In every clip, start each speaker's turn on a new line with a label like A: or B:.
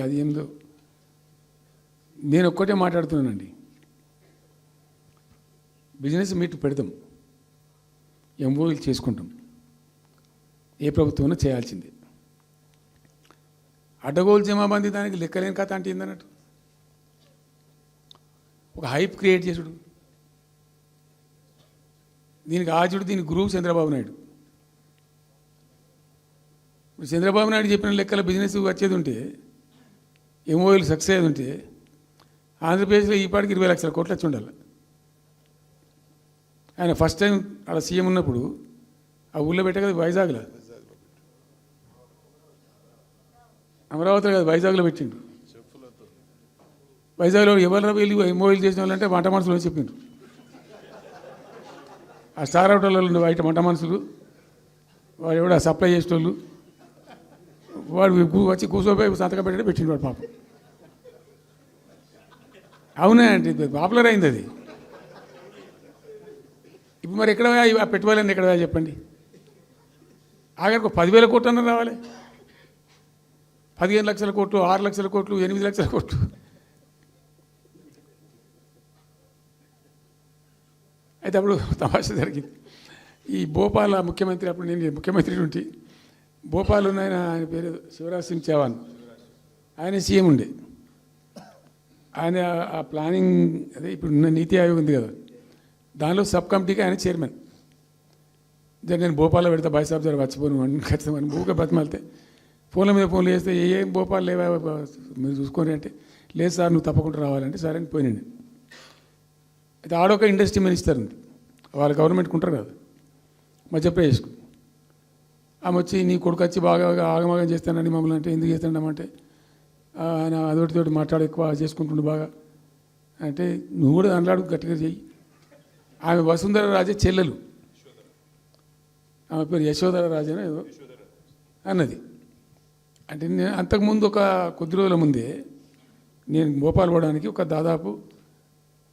A: అది ఏందో నేను ఒక్కటే మాట్లాడుతున్నానండి. బిజినెస్ మీట్ పెడతాం, ఎంఓయూలు చేసుకుంటాం, ఏ ప్రభుత్వం చేయాల్సిందే. అడ్డగోలు జమాబందీ దానికి లెక్కలేని కథ అంటే ఏందన్నట్టు ఒక హైప్ క్రియేట్ చేసుడు, దీనికి ఆచుడు, దీనికి గురువు చంద్రబాబు నాయుడు. చంద్రబాబు నాయుడు చెప్పిన లెక్కల బిజినెస్ వచ్చేది ఉంటే, ఎంఓయూలు సక్సెస్ అయ్యేది ఉంటే ఆంధ్రప్రదేశ్లో ఈపాటికి 20 లక్షల కోట్లు వచ్చి ఉండాలి. ఆయన ఫస్ట్ టైం అలా సీఎం ఉన్నప్పుడు ఆ ఊళ్ళో పెట్టే కదా, వైజాగ్లో, అమరావతిలో కదా, వైజాగ్లో పెట్టిండు. వైజాగ్లో ఎవరు వెళ్ళి ఎంఓయూలు చేసిన వాళ్ళంటే వంట మనుషులు అని చెప్పిండ్రు. ఆ స్టార్ హోటల్లో బయట వంట మనుషులు, వాడు ఎవడ సప్లై చేసేటోళ్ళు, వాడు వచ్చి కూర్చోపోయి సంతకం పెట్టే పెట్టిండు వాడు పాపం. అవునా అంటే పాపులర్ అయింది అది. ఇప్పుడు మరి ఎక్కడ ఆ పెట్టుబడులన్నీ ఎక్కడ చెప్పండి. ఆఖరికి 10,000 కోట్లు అన్న రావాలి, 15 లక్షల కోట్లు, 6 లక్షల కోట్లు, 8 లక్షల కోట్లు. అయితే అప్పుడు తమాషా జరిగింది. ఈ భోపాల్ ముఖ్యమంత్రి, అప్పుడు నేను ముఖ్యమంత్రి ఉంటే, భోపాల్ ఉన్న ఆయన పేరు శివరాజ్ సింగ్ చౌహాన్, ఆయన సీఎం ఉండే. ఆయన ఆ ప్లానింగ్, అదే ఇప్పుడు నీతి ఆయోగ్ ఉంది కదా, దానిలో సబ్ కమిటీకి ఆయన చైర్మన్. నేను భోపాల్లో పెడతా బాయ్ సాబ్ జర వచ్చిపోను ఖచ్చితంగా ఊరికే బతిమాలితే ఫోన్ల మీద ఫోన్లు చేస్తే ఏం భోపాల్ లేవా మీరు చూసుకోండి అంటే, లేదు సార్ నువ్వు తప్పకుండా రావాలంటే సరే అని పోయినండి. అయితే ఆడొక ఇండస్ట్రీ మినిస్టర్ ఉంది, వాళ్ళ గవర్నమెంట్కి ఉంటారు కదా మధ్యప్రదేశ్కు. ఆమె వచ్చి నీ కొడుకు వచ్చి బాగా ఆగమాగం చేస్తానని మమ్మల్ని అంటే, ఎందుకు చేస్తాడమంటే ఆయన అదొకటితోటి మాట్లాడి ఎక్కువ చేసుకుంటుండు బాగా అంటే, నువ్వు కూడా దాంట్లో గట్టిగా చెయ్యి. ఆమె వసుంధర రాజే చెల్లెలు, ఆమె పేరు యశోధర రాజే ఏదో అన్నది. అంటే నేను అంతకుముందు ఒక కొద్ది రోజుల ముందే నేను భోపాల్ పోవడానికి ఒక దాదాపు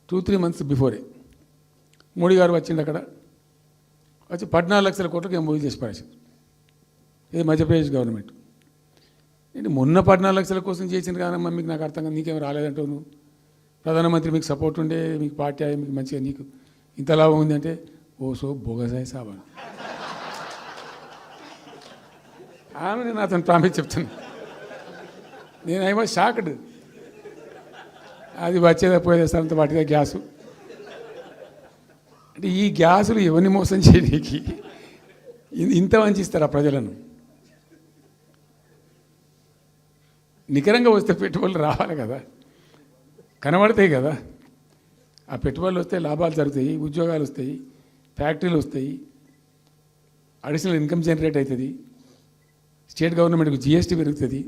A: 2-3 మంత్స్ బిఫోరే మోడీ గారు వచ్చిండు. అక్కడ వచ్చి 14 లక్షల కోట్లకు ఎంఓయూ చేసి పారేసింది ఇది మధ్యప్రదేశ్ గవర్నమెంట్. ఏంటి మొన్న 14 లక్షల కోసం చేసింది కాదమ్మా, మీకు నాకు అర్థం కాదు, నీకేం రాలేదంటావు నువ్వు, ప్రధానమంత్రి మీకు సపోర్ట్ ఉండే, మీకు పార్టీ మీకు మంచిగా నీకు ఇంత లాభం ఉంది అంటే, ఓ సో బోగసాయి సాబా ఆమె నేను అతను ప్రామిస్ చెప్తాను. నేను ఐ వాజ్ షాక్డ్. అది వచ్చేదా పోయేదంత వాటిగా గ్యాసు అంటే, ఈ గ్యాసులు ఎవరిని మోసం చేయడానికి ఇంత వంచిస్తారా ప్రజలను? నికరంగా వస్తే పెట్టుబడులు రావాలి కదా, కనబడతాయి కదా. ఆ పెట్టుబడులు వస్తే లాభాలు జరుగుతాయి, ఉద్యోగాలు వస్తాయి, ఫ్యాక్టరీలు వస్తాయి, అడిషనల్ ఇన్కమ్ జనరేట్ అవుతుంది, స్టేట్ గవర్నమెంట్కి జిఎస్టీ పెరుగుతుంది.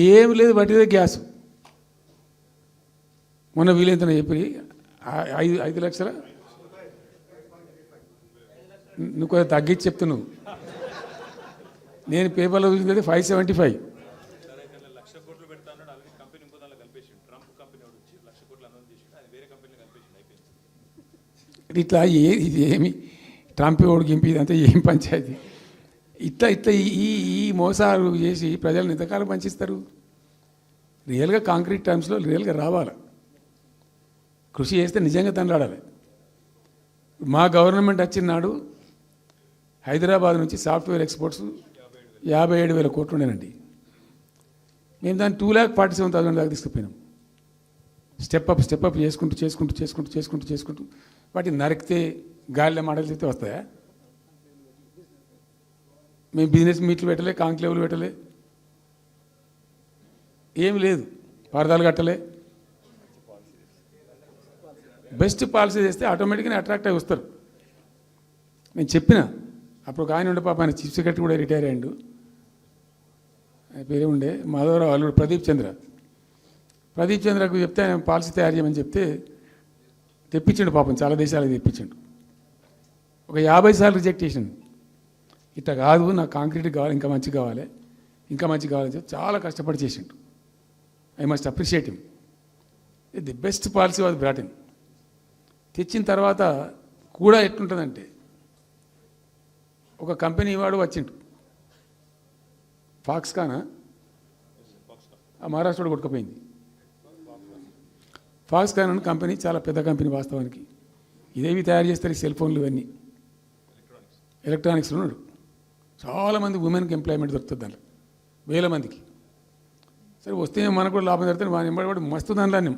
A: ఏం లేదు, వాటిదే గ్యాస్. మొన్న వీలైతే చెప్పి 5 లక్షల, నువ్వు కొంచెం తగ్గించి చెప్తున్నావు, నేను పేపర్లో చూసింది 575. ఇట్లా ఇది ఏమి ట్రంప్ ఓడి గింపి ఇదంతా ఏం పంచాయతీ? ఇట్లా ఇట్లా ఈ మోసాలు చేసి ప్రజలను ఎంతకాలం పంచిస్తారు? రియల్గా కాంక్రీట్ టర్మ్స్లో రియల్గా రావాలి, కృషి చేస్తే నిజంగా తండ్రాడాలి. మా గవర్నమెంట్ వచ్చిన నాడు హైదరాబాద్ నుంచి సాఫ్ట్వేర్ ఎక్స్పోర్ట్స్ 57,000 కోట్లు ఉండేనండి. మేము దాన్ని 2,47,000 దాకా తీసుకుపోయినాం. స్టెప్ అప్ చేసుకుంటూ చేసుకుంటూ చేసుకుంటూ చేసుకుంటూ చేసుకుంటూ వాటిని నరికితే గాలిలో మాటలు చెప్తే వస్తాయా? మేము బిజినెస్ మీట్లు పెట్టలే, కాంక్లేవ్లు పెట్టలే, ఏమి లేదు, పరదాలు కట్టలే. బెస్ట్ పాలసీ చేస్తే ఆటోమేటిక్గా అట్రాక్ట్ అయి వస్తారు. నేను చెప్పిన అప్పుడు ఒక ఆయన ఉండే, పాప ఆయన చీఫ్ సెక్రటరీ కూడా రిటైర్ అయ్యిండు, ఆయన పేరే ఉండే మాధవరావు అల్లుడు ప్రదీప్ చంద్రకు చెప్తే ఆయన పాలసీ తయారు చేయమని చెప్తే తెప్పించండు. పాపం చాలా దేశాలకు తెప్పించండు. ఒక 50 సార్లు రిజెక్ట్ చేసిండు. ఇట్లా కాదు, నాకు కాంక్రీట్ కావాలి, ఇంకా మంచి కావాలి, ఇంకా మంచి కావాలని చెప్పి చాలా కష్టపడి చేసిండు. I must appreciate him. The best policy was brought in. తెచ్చిన తర్వాత కూడా ఎట్లుంటుందంటే, ఒక కంపెనీ వాడు వచ్చిండు, ఫాక్స్కానా ఆ మహారాష్ట్రలో కొట్టుకుపోయింది. ఫాక్స్కాన్ అనే కంపెనీ చాలా పెద్ద కంపెనీ వాస్తవానికి. ఇదేవి తయారు చేస్తారు ఈ సెల్ ఫోన్లు ఇవన్నీ ఎలక్ట్రానిక్స్లో ఉన్నాడు. చాలామంది ఉమెన్కి ఎంప్లాయ్మెంట్ దొరుకుతుంది దాంట్లో, వేల మందికి. సరే వస్తే మనకు కూడా లాభం జరుగుతుంది. వాని ఎంబడి మస్తు దానిలో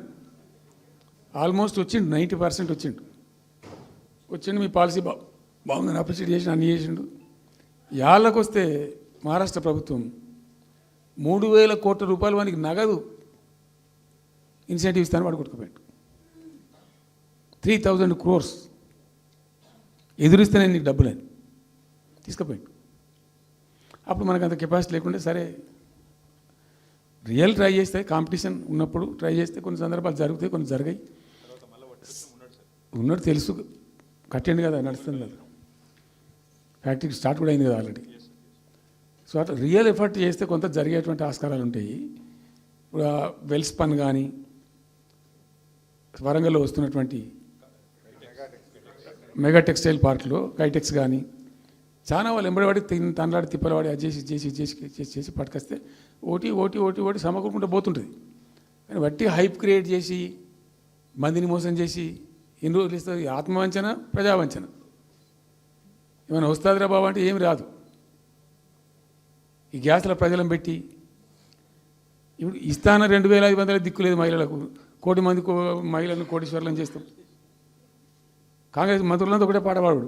A: ఆల్మోస్ట్ వచ్చిండు, 90% వచ్చిండు. మీ పాలసీ బాగుందని అప్రిషియేట్ చేసి అన్ని చేసిండు. యాళ్ళకు వస్తే మహారాష్ట్ర ప్రభుత్వం 3,000 కోట్ల రూపాయలు వానికి నగదు ఇన్సెంటివ్ ఇస్తాను వాడు కొట్టుకుపోయాడు. 3,000 crores ఎదురిస్తేనే నీకు డబ్బులని తీసుకుపోయాడు. అప్పుడు మనకు అంత కెపాసిటీ లేకుంటే సరే రియల్ ట్రై చేస్తే, కాంపిటీషన్ ఉన్నప్పుడు ట్రై చేస్తే కొన్ని సందర్భాలు జరుగుతాయి, కొన్ని జరిగాయి. ఉన్నట్టు తెలుసు, కట్టండి కదా, నడుస్తుంది కదా, ఫ్యాక్టరీ స్టార్ట్ కూడా అయింది కదా ఆల్రెడీ. సో అట్లా రియల్ ఎఫర్ట్ చేస్తే కొంత జరిగేటువంటి ఆస్కారాలు ఉంటాయి. ఇప్పుడు వెల్స్ పన్ కానీ, వరంగల్లో వస్తున్నటువంటి మెగా టెక్స్టైల్ పార్క్లో కైటెక్స్ కానీ, చాలా వాళ్ళు ఎంబడివాడి తనలాడి తిప్పలవాడి అది చేసి చేసి చేసి చేసి చేసి పట్టుకొస్తే ఓటీ ఓటీ ఓటీ ఓటీ సమకూరుకుంటూ పోతుంటుంది. కానీ వట్టి హైప్ క్రియేట్ చేసి మందిని మోసం చేసి ఎన్ని రోజులు ఇస్తుంది? ఆత్మవంచన, ప్రజావంచన. ఏమైనా వస్తుందిరా బాబు అంటే ఏమి రాదు. ఈ గ్యాస్ల ప్రజలను పెట్టి ఇప్పుడు ఇస్తాన 2,500 దిక్కులేదు మహిళలకు, 1,000,000 మంది మహిళలను కోటీశ్వర్లను చేస్తాం. కాంగ్రెస్ మంత్రులంతా ఒకటే పాట పాడు,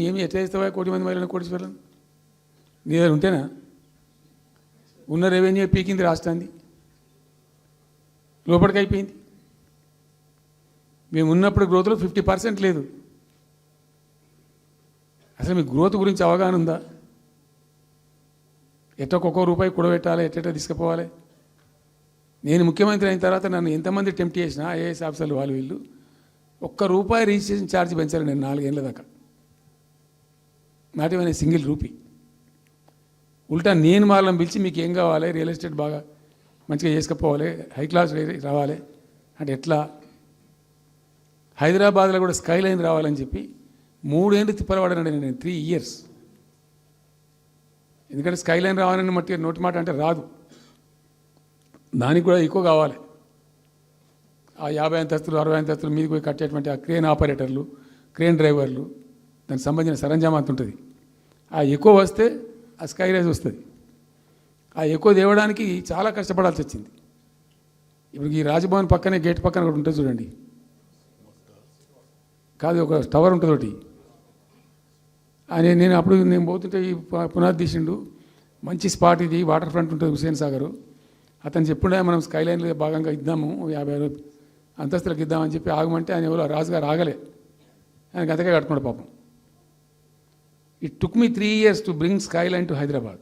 A: ఏమి ఎట్లా చేస్తావా 1,000,000 మంది మహిళలను కోటీశ్వర్లను? నీ దగ్గర ఉంటేనా? ఉన్న రెవెన్యూ పీకింది రాష్ట్రాన్ని, లోపలికి అయిపోయింది. మేము ఉన్నప్పుడు గ్రోత్లో 50% లేదు. అసలు మీకు గ్రోత్ గురించి అవగాహన ఉందా? ఒక్కొక్క రూపాయి కూడబెట్టాలి, ఎట్ట తీసుకుపోవాలి. నేను ముఖ్యమంత్రి అయిన తర్వాత నన్ను ఎంతమంది టెంప్ట్ చేసినా ఐఏఎస్ ఆఫీసర్లు వాళ్ళు వీళ్ళు, ₹1 రిజిస్ట్రేషన్ ఛార్జ్ పెంచారు నేను 4 ఏళ్ళ దాకా. Not even single rupee. ఉల్టా నేను వాళ్ళని పిలిచి మీకు ఏం కావాలి, రియల్ ఎస్టేట్ బాగా మంచిగా చేసుకుపోవాలి, హై క్లాస్ రావాలి అంటే ఎట్లా? హైదరాబాద్లో కూడా స్కై లైన్ రావాలని చెప్పి 3 ఏళ్ళు తిప్పలవాడనండి నేను, 3 years. ఎందుకంటే స్కై లైన్ రావాలని నోటి మాట అంటే రాదు, దానికి కూడా ఎక్కువ కావాలి. ఆ 50 అంతస్తులు 60 అంతస్తులు మీదకి పోయి కట్టేటువంటి ఆ క్రేన్ ఆపరేటర్లు, క్రేన్ డ్రైవర్లు, దానికి సంబంధించిన సరంజామా అంత ఉంటుంది. ఆ ఎక్కువ వస్తే ఆ స్కై రైజ్ వస్తుంది. ఆ ఎక్కువ తేవడానికి చాలా కష్టపడాల్సి వచ్చింది. ఇప్పుడు ఈ రాజభవన్ పక్కనే గేట్ పక్కన ఒకటి ఉంటుంది చూడండి, కాదు ఒక టవర్ ఉంటుంది ఒకటి. నేను అప్పుడు నేను పోతుంటే ఈ పునాది తీసిండు, మంచి స్పాట్ ఇది, వాటర్ ఫ్రంట్ ఉంటుంది హుసేన్ సాగర్. అతను చెప్పుండే మనం స్కై లైన్లో భాగంగా ఇద్దాము, 50 అంతస్తులకు ఇద్దామని చెప్పి ఆగమంటే ఆయన ఎవరో రాజుగారు ఆగలే, ఆయనకు అంతకే కట్టుకున్నాడు పాపం. It took me 3 years to bring sky line to Hyderabad.